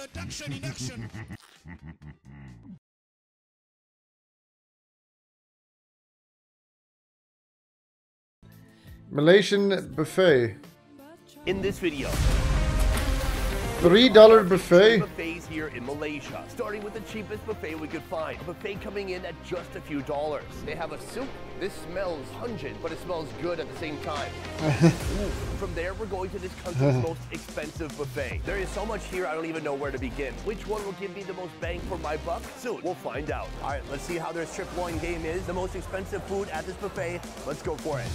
Production in action. Malaysian buffet. In this video, $3 buffet. buffets here in Malaysia, starting with the cheapest buffet we could find. A buffet coming in at just a few dollars. They have a soup. This smells pungent, but it smells good at the same time. Ooh. From there, we're going to this country's most expensive buffet. There is so much here, I don't even know where to begin. Which one will give me the most bang for my buck? Soon, we'll find out. All right, let's see how their strip loin game is. The most expensive food at this buffet. Let's go for it.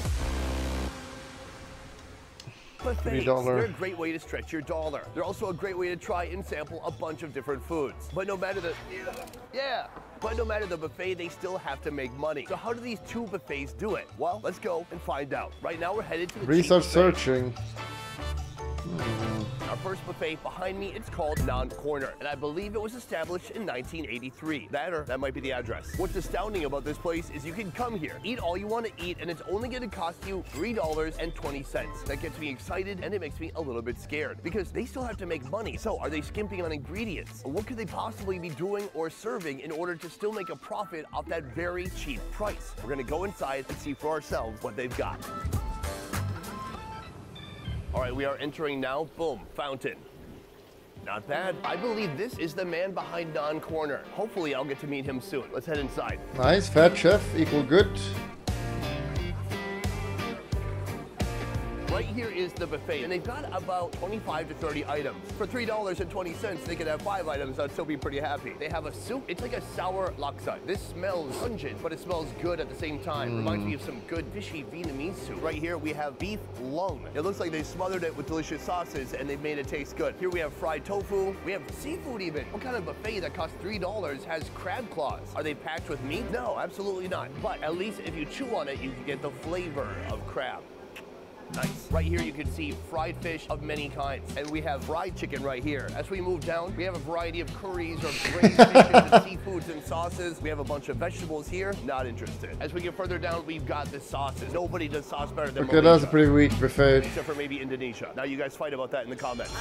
Buffets, they're a great way to stretch your dollar. They're also a great way to try and sample a bunch of different foods. But no matter the buffet, they still have to make money. So how do these two buffets do it? Well, let's go and find out. Right now we're headed to the Research searching. Our first buffet behind me, it's called Nan Corner, and I believe it was established in 1983. That might be the address. What's astounding about this place is you can come here, eat all you want to eat, and it's only going to cost you $3.20. That gets me excited, and it makes me a little bit scared, because they still have to make money. So are they skimping on ingredients? What could they possibly be doing or serving in order to still make a profit off that very cheap price? We're going to go inside and see for ourselves what they've got. All right, we are entering now. Boom, fountain. Not bad. I believe this is the man behind Nan Corner. Hopefully, I'll get to meet him soon. Let's head inside. Nice, fat chef, equal good. Right here is the buffet, and they've got about 25 to 30 items. For $3.20, they could have 5 items. I'd still be pretty happy. They have a soup. It's like a sour laksa. This smells pungent, but it smells good at the same time. Reminds me of some good fishy Vietnamese soup. Right here, we have beef lung. It looks like they smothered it with delicious sauces, and they've made it taste good. Here we have fried tofu. We have seafood even. What kind of buffet that costs $3 has crab claws? Are they packed with meat? No, absolutely not. But at least if you chew on it, you can get the flavor of crab. Nice. Right here you can see fried fish of many kinds. And we have fried chicken right here. As we move down, we have a variety of curries or braised fishes and seafoods and sauces. We have a bunch of vegetables here. Not interested. As we get further down, we've got the sauces. Nobody does sauce better than Malaysia. That's a pretty weak buffet. Except for maybe Indonesia. Now you guys fight about that in the comments.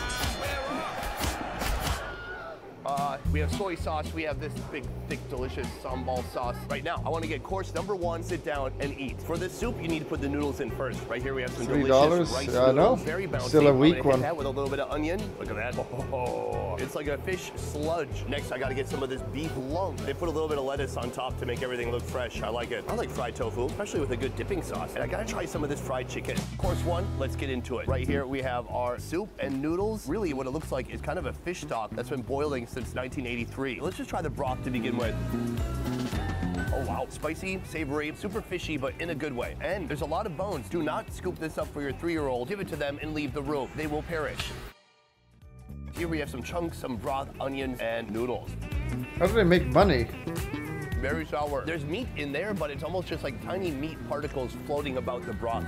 We have soy sauce. We have this big, thick, delicious sambal sauce. Right now, I want to get course number 1, sit down and eat. For this soup, you need to put the noodles in first. Right here, we have some delicious rice noodles. Very bouncy. Still a weak one. That with a little bit of onion. Look at that. Oh, it's like a fish sludge. Next, I got to get some of this beef lung. They put a little bit of lettuce on top to make everything look fresh. I like it. I like fried tofu, especially with a good dipping sauce. And I got to try some of this fried chicken. Course 1, let's get into it. Right here, we have our soup and noodles. Really, what it looks like is kind of a fish stock that's been boiling since 1983. Let's just try the broth to begin with. Oh wow, spicy, savory, super fishy, but in a good way. And there's a lot of bones. Do not scoop this up for your 3-year-old. Give it to them and leave the room. They will perish. Here we have some chunks, some broth, onions, and noodles. How do they make money? Very sour. There's meat in there, but it's almost just like tiny meat particles floating about the broth.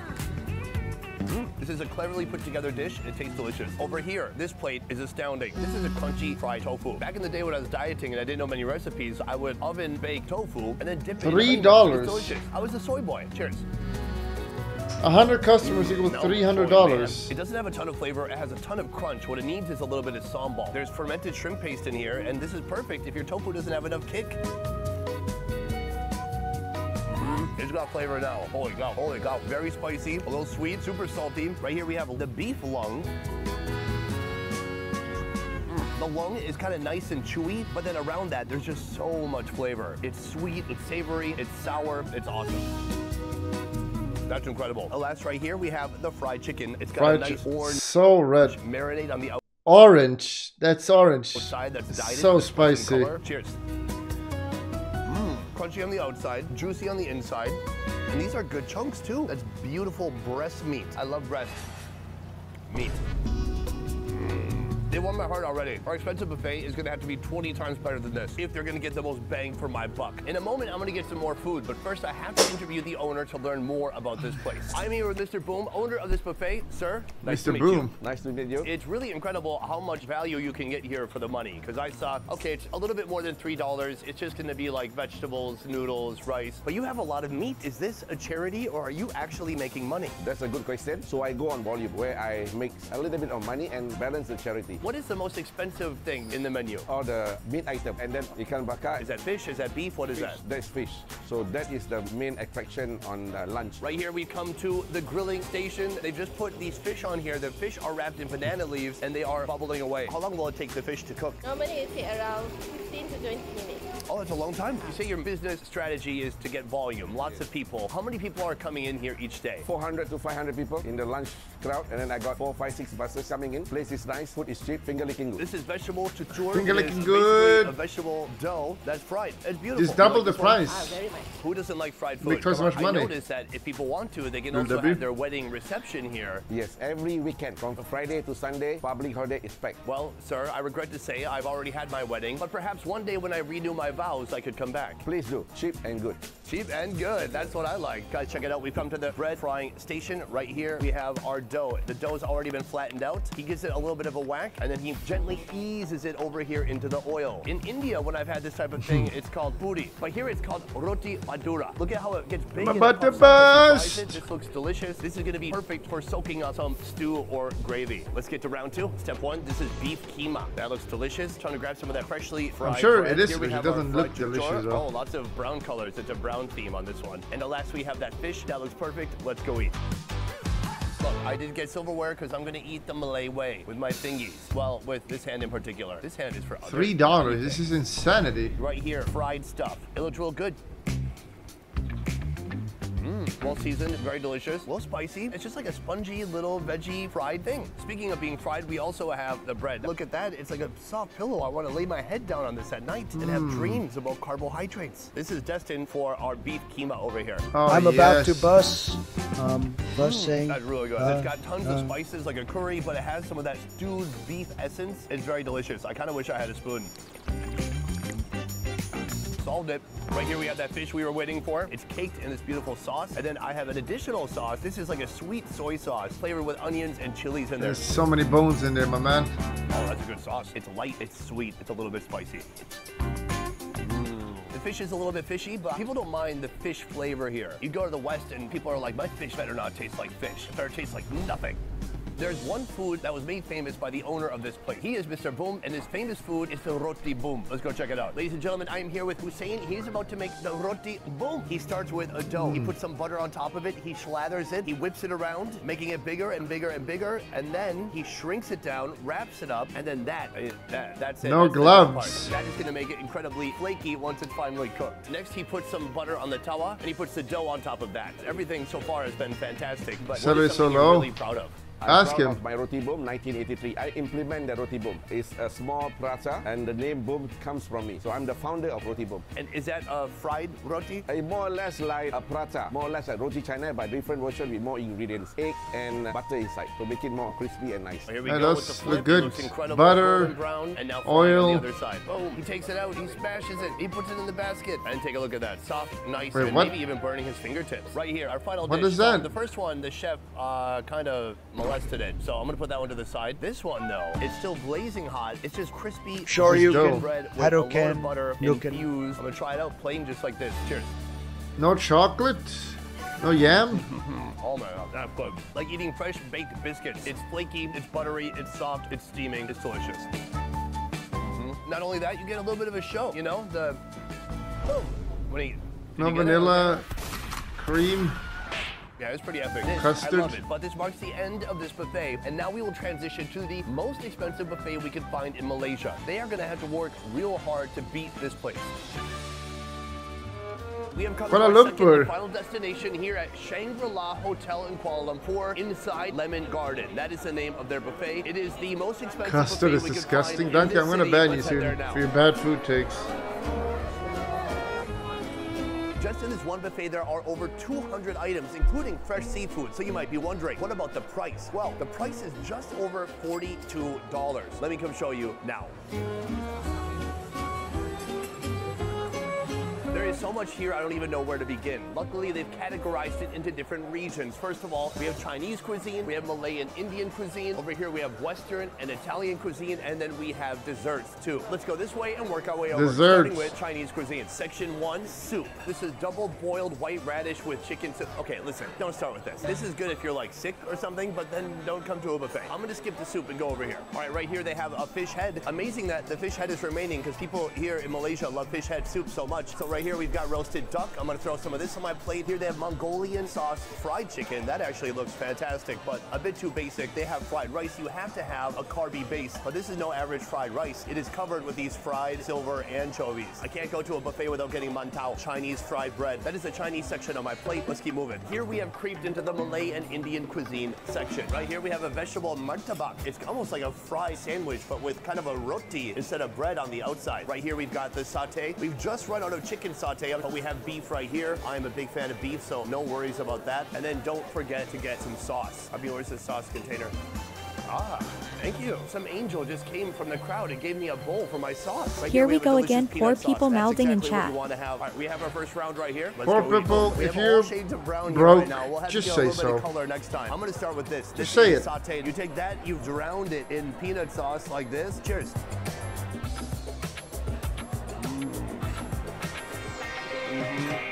This is a cleverly put together dish. It tastes delicious. Over here, this plate is astounding. This is a crunchy fried tofu. Back in the day when I was dieting and I didn't know many recipes, I would oven bake tofu and then dip it in $3. It's delicious. I was a soy boy. Cheers. 100 customers equals $300. It doesn't have a ton of flavor. It has a ton of crunch. What it needs is a little bit of sambal. There's fermented shrimp paste in here, and this is perfect if your tofu doesn't have enough kick. It's got flavor now. Holy cow, holy cow. Very spicy, a little sweet, super salty. Right here we have the beef lung. The lung is kind of nice and chewy, but then around that, there's just so much flavor. It's sweet, it's savory, it's sour, it's awesome. That's incredible. Last right here, we have the fried chicken. It's got a nice orange, so red marinade on the outside. Orange, that's orange. That's dyed so spicy. Cheers. Crunchy on the outside, juicy on the inside. And these are good chunks too. That's beautiful breast meat. I love breast meat. They won my heart already. Our expensive buffet is gonna have to be 20 times better than this if they're gonna get the most bang for my buck. In a moment, I'm gonna get some more food, but first I have to interview the owner to learn more about this place. I'm here with Mr. Boom, owner of this buffet. Sir, nice to meet you. Nice to meet you. It's really incredible how much value you can get here for the money, because I saw, okay, it's a little bit more than $3. It's just gonna be like vegetables, noodles, rice, but you have a lot of meat. Is this a charity or are you actually making money? That's a good question. So I go on volume where I make a little bit of money and balance the charity. What is the most expensive thing in the menu? All the meat item, and then ikan bakar. Is that fish? Is that beef? What is that? That's fish. So that is the main attraction on lunch. Right here we come to the grilling station. They've just put these fish on here. The fish are wrapped in banana leaves and they are bubbling away. How long will it take the fish to cook? Normally it takes around 15 to 20 minutes. Oh, that's a long time. You say your business strategy is to get volume, lots of people. How many people are coming in here each day? 400 to 500 people in the lunch crowd, and then I got 4, 5, 6 buses coming in. Place is nice, food is cheap, finger licking good. This is vegetable tutur. Finger It is licking basically good. a vegetable dough that's fried. It's beautiful. Just double the this one? price. Very much. Who doesn't like fried food? Because so much money. I noticed that if people want to, they can also W. have their wedding reception here. Yes, every weekend from Friday to Sunday, public holiday is packed. Well, sir, I regret to say I've already had my wedding, but perhaps one day when I renew my vows, I could come back. Please do, cheap and good. Cheap and good. That's what I like. Guys, check it out. We've come to the bread frying station. Right here, we have our dough. The dough's already been flattened out. He gives it a little bit of a whack, and then he gently eases it over here into the oil. In India, when I've had this type of thing, it's called puri. But here it's called roti madura. Look at how it gets big. My and it butter puffs up as bust. he fries it. This looks delicious. This is going to be perfect for soaking on some stew or gravy. Let's get to round two. Step one, this is beef keema. That looks delicious. Trying to grab some of that freshly fried I'm sure bread. it is, Here we but it have our doesn't fried look delicious, chuchor. though. Oh, lots of brown colors. It's a brown theme on this one. And the last we have that fish. That looks perfect. Let's go eat. Look, I did get silverware because I'm going to eat the Malay way with my thingies. Well, with this hand in particular. This hand is for others. $3. This is insanity. Right here, fried stuff. It looks real good. Well seasoned, very delicious, a little spicy. It's just like a spongy little veggie fried thing. Speaking of being fried, we also have the bread. Look at that, it's like a soft pillow. I want to lay my head down on this at night and have dreams about carbohydrates. This is destined for our beef keema over here. Oh, I'm about to yes. bus. Saying. That's really good. It's got tons of spices like a curry, but it has some of that stewed beef essence. It's very delicious. I kind of wish I had a spoon. Solved it. Right here we have that fish we were waiting for. It's caked in this beautiful sauce. And then I have an additional sauce. This is like a sweet soy sauce flavored with onions and chilies in there. There's so many bones in there, my man. Oh, that's a good sauce. It's light, it's sweet, it's a little bit spicy. The fish is a little bit fishy, but people don't mind the fish flavor here. You go to the West and people are like, my fish better not taste like fish. It better taste like nothing. There's one food that was made famous by the owner of this place. He is Mr. Boom, and his famous food is the roti boom. Let's go check it out. Ladies and gentlemen, I am here with Hussein. He's about to make the roti boom. He starts with a dough. He puts some butter on top of it. He slathers it. He whips it around, making it bigger and bigger and bigger. And then he shrinks it down, wraps it up, and then that's it. No That's the best gloves. part. That is going to make it incredibly flaky once it's finally cooked. Next, he puts some butter on the tawa, and he puts the dough on top of that. Everything so far has been fantastic. But what Salary is something so you're low. really proud of? Ask proud him. of my roti boom, 1983. I implement the roti boom. It's a small prata, and the name boom comes from me. So I'm the founder of roti boom. And is that a fried roti? More or less like a prata, more or less like roti China, but different version with more ingredients, egg and butter inside to make it more crispy and nice. Here we That go does with the look flip. good. It looks incredible. Butter, Golden brown, and now oil. on the other side. Boom! He takes it out. He smashes it. He puts it in the basket. And take a look at that. Soft, nice, Wait, and what? maybe even burning his fingertips. Right here, our final What dish. is that? The first one, the chef kind of molested it, so I'm gonna put that one to the side. This one though, it's still blazing hot. It's just crispy. Sure you dough. can. Bread with a lot Haruken, of butter Nuken. infused. I'm gonna try it out plain, just like this. Cheers. No chocolate? No yam? Oh my god, that's good. Like eating fresh baked biscuits. It's flaky, it's buttery, it's soft, it's steaming, it's delicious. Not only that, you get a little bit of a show, you know? The boom. When you No you get it? vanilla, cream. Yeah, it's pretty epic. This, Custard. I love it. But this marks the end of this buffet, and now we will transition to the most expensive buffet we can find in Malaysia. They are going to have to work real hard to beat this place. We have come to Kuala our second Lumpur. and final destination here at Shangri-La Hotel in Kuala Lumpur, inside Lemon Garden. That is the name of their buffet. It is the most expensive Custard buffet is we could disgusting. find in Danke, this I'm gonna city. ban you Let's head there soon now. for your bad food takes. Just in this one buffet, there are over 200 items, including fresh seafood. So you might be wondering, what about the price? Well, the price is just over $42. Let me come show you now. There is so much here, I don't even know where to begin. Luckily, they've categorized it into different regions. First of all, we have Chinese cuisine, we have Malay and Indian cuisine. Over here, we have Western and Italian cuisine, and then we have desserts too. Let's go this way and work our way over. Starting with Chinese cuisine. Section 1, soup. This is double boiled white radish with chicken soup. Okay, listen, don't start with this. This is good if you're like sick or something, but then don't come to a buffet. I'm gonna skip the soup and go over here. All right here they have a fish head. Amazing that the fish head is remaining because people here in Malaysia love fish head soup so much. So right here we've got roasted duck. I'm gonna throw some of this on my plate. Here they have Mongolian sauce fried chicken. That actually looks fantastic, but a bit too basic. They have fried rice. You have to have a carby base, but this is no average fried rice. It is covered with these fried silver anchovies. I can't go to a buffet without getting mantau, Chinese fried bread. That is the Chinese section on my plate. Let's keep moving. Here we have creeped into the Malay and Indian cuisine section. Right here we have a vegetable martabak. It's almost like a fried sandwich, but with kind of a roti instead of bread on the outside. Right here we've got the satay. We've just run out of chicken satay, but we have beef right here. I'm a big fan of beef, so no worries about that. And then don't forget to get some sauce. Abhi, where's the sauce container? Ah, thank you. Some angel just came from the crowd and gave me a bowl for my sauce. Right here we go again, poor people mouthing in chat. All right, we have our first round right here. Poor people, if you're broke, we'll have just to get a say little bit so. of color next time. I'm gonna start with this. Just say it. Sauteed. You take that, you've drowned it in peanut sauce like this. Cheers.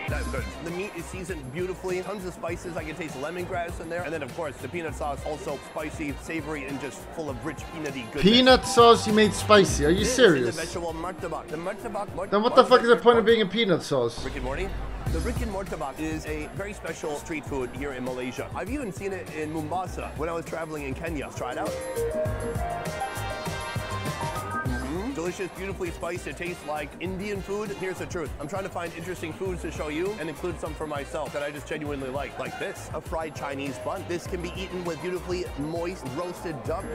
That's good. The meat is seasoned beautifully. Tons of spices. I can taste lemongrass in there. And then, of course, the peanut sauce also spicy, savory, and just full of rich peanutty goodness. Peanut sauce you made spicy. Are you serious? The vegetable martabak. The martabak. Then what the fuck is the point of being a peanut sauce? Rick and Morty? The Rick and Mortabak is a very special street food here in Malaysia. I've even seen it in Mombasa when I was traveling in Kenya. Let's try it out. Delicious, beautifully spiced. It tastes like Indian food. Here's the truth. I'm trying to find interesting foods to show you and include some for myself that I just genuinely like this. A fried Chinese bun. This can be eaten with beautifully moist roasted duck.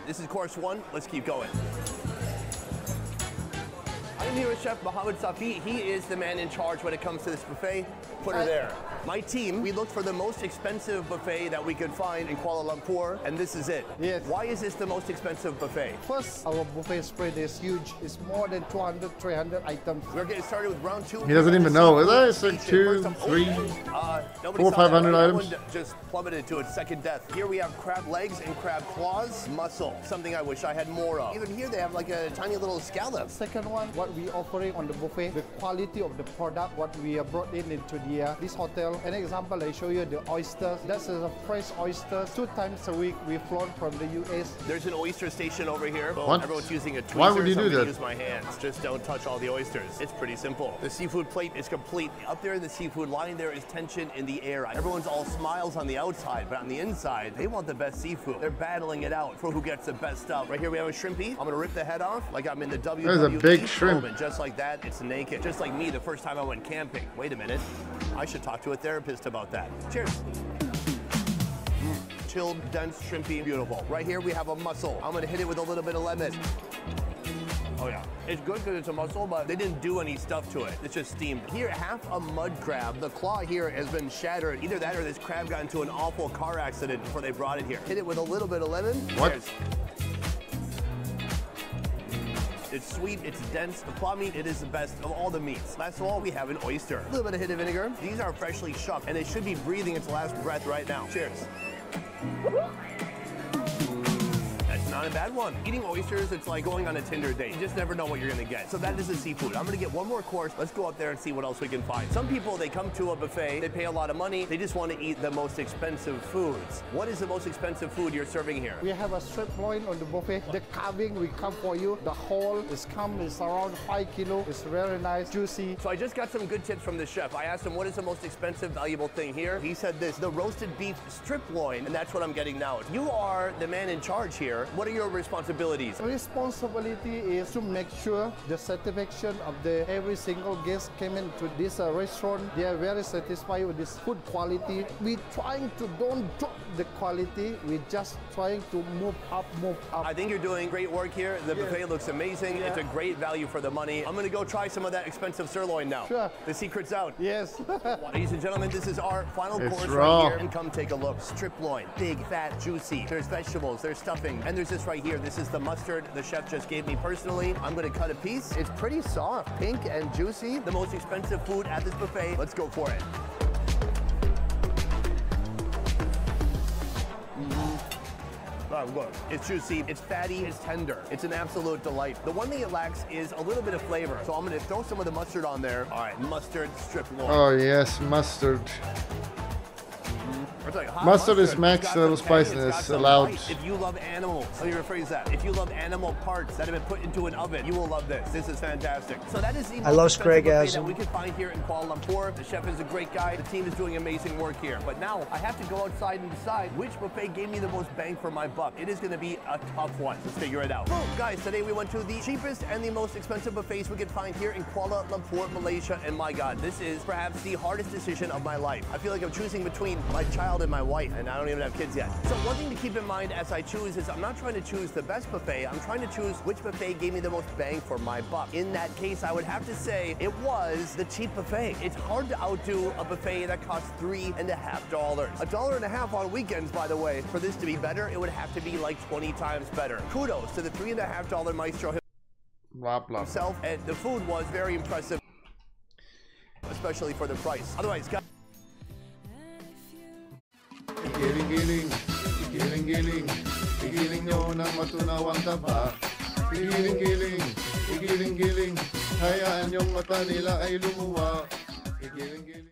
This is course 1. Let's keep going. I'm here with Chef Mohammed Safi. He is the man in charge when it comes to this buffet. Put her there. My team, we looked for the most expensive buffet that we could find in Kuala Lumpur, and this is it. Yes. Why is this the most expensive buffet? First, our buffet spread is huge. It's more than 200, 300 items. We're getting started with round 2. He doesn't even know. Is that? It's like 2, 3, 4, 500 items. Just plummeted to its second death. Here we have crab legs and crab claws, mussel, something I wish I had more of. Even here they have like a tiny little scallop. Second one, what we offering on the buffet, the quality of the product, what we have brought in into this hotel. An example, I show you the oysters. That's a fresh oyster. 2 times a week we've flown from the US. There's an oyster station over here. What? Everyone's using a tweezer. Why would you so do I'm gonna that? use my hands. Just don't touch all the oysters. It's pretty simple. The seafood plate is complete. Up there in the seafood line, there is tension in the air. Everyone's all smiles on the outside, but on the inside, they want the best seafood. They're battling it out for who gets the best stuff. Right here we have a shrimpy. I'm gonna rip the head off like I'm in the WWE. There's a big shrimp. Moment. Just like that, it's naked. Just like me the first time I went camping. Wait a minute. I should talk to a therapist about that. Cheers. Chilled, dense, shrimpy, beautiful. Right here we have a mussel. I'm gonna hit it with a little bit of lemon. Oh yeah, it's good because it's a mussel, but they didn't do any stuff to it. It's just steamed. Here, half a mud crab. The claw here has been shattered. Either that or this crab got into an awful car accident before they brought it here. Hit it with a little bit of lemon. What? Cheers. It's sweet, it's dense. The claw meat, it is the best of all the meats. Last of all, we have an oyster. A little bit of hit of vinegar. These are freshly shucked, and it should be breathing its last breath right now. Cheers. That's not a bad one. Eating oysters, it's like going on a Tinder date. You just never know what you're gonna get. So that is the seafood. I'm gonna get one more course. Let's go up there and see what else we can find. Some people, they come to a buffet, they pay a lot of money, they just want to eat the most expensive foods. What is the most expensive food you're serving here? We have a strip loin on the buffet. The carving we come for you. The whole is around 5 kilo. It's very nice, juicy. So I just got some good tips from the chef. I asked him what is the most expensive, valuable thing here. He said this, the roasted beef strip loin, and that's what I'm getting now. You are the man in charge here. What are your responsibilities? Responsibility is to make sure the satisfaction of every single guest came into this restaurant. They are very satisfied with this food quality. We trying to don't drop the quality. We just trying to move up. I think you're doing great work here. The buffet looks amazing. Yeah. It's a great value for the money. I'm gonna go try some of that expensive sirloin now. Sure. The secret's out. Yes. Ladies and gentlemen, this is our final It's course raw. right here. And come take a look. Strip loin, big, fat, juicy. There's vegetables, there's stuffing, and there's this this right here. This is the mustard the chef just gave me personally. I'm gonna cut a piece. It's pretty soft, pink and juicy. The most expensive food at this buffet. Let's go for it. Oh, good. It's juicy, it's fatty, it's tender. It's an absolute delight. The one thing it lacks is a little bit of flavor. So I'm gonna throw some of the mustard on there. All right, mustard strip loin. Oh yes, mustard. It's like hot Mustard is It's max got some tang, it's spiciness got some allowed. bite. If you love animals, let me rephrase that. If you love animal parts that have been put into an oven, you will love this. This is fantastic. So that is the I love most expensive buffet Scragasm. that we can find here in Kuala Lumpur. The chef is a great guy. The team is doing amazing work here. But now I have to go outside and decide which buffet gave me the most bang for my buck. It is going to be a tough one. Let's figure it out. Boom, guys, today we went to the cheapest and the most expensive buffets we can find here in Kuala Lumpur, Malaysia. And my God, this is perhaps the hardest decision of my life. I feel like I'm choosing between my child and my wife, and I don't even have kids yet. So one thing to keep in mind as I choose is I'm not trying to choose the best buffet. I'm trying to choose which buffet gave me the most bang for my buck. In that case, I would have to say it was the cheap buffet. It's hard to outdo a buffet that costs $3.50. $1.50 on weekends, by the way. For this to be better, it would have to be like 20 times better. Kudos to the $3.50 maestro Blah blah. himself, and the food was very impressive, especially for the price. Otherwise, guys. Giling-giling, giling-giling, giling nyo ng matunawang taba. Giling-giling, giling-giling, hayaan yung mata nila ay lumuwa. Giling-giling.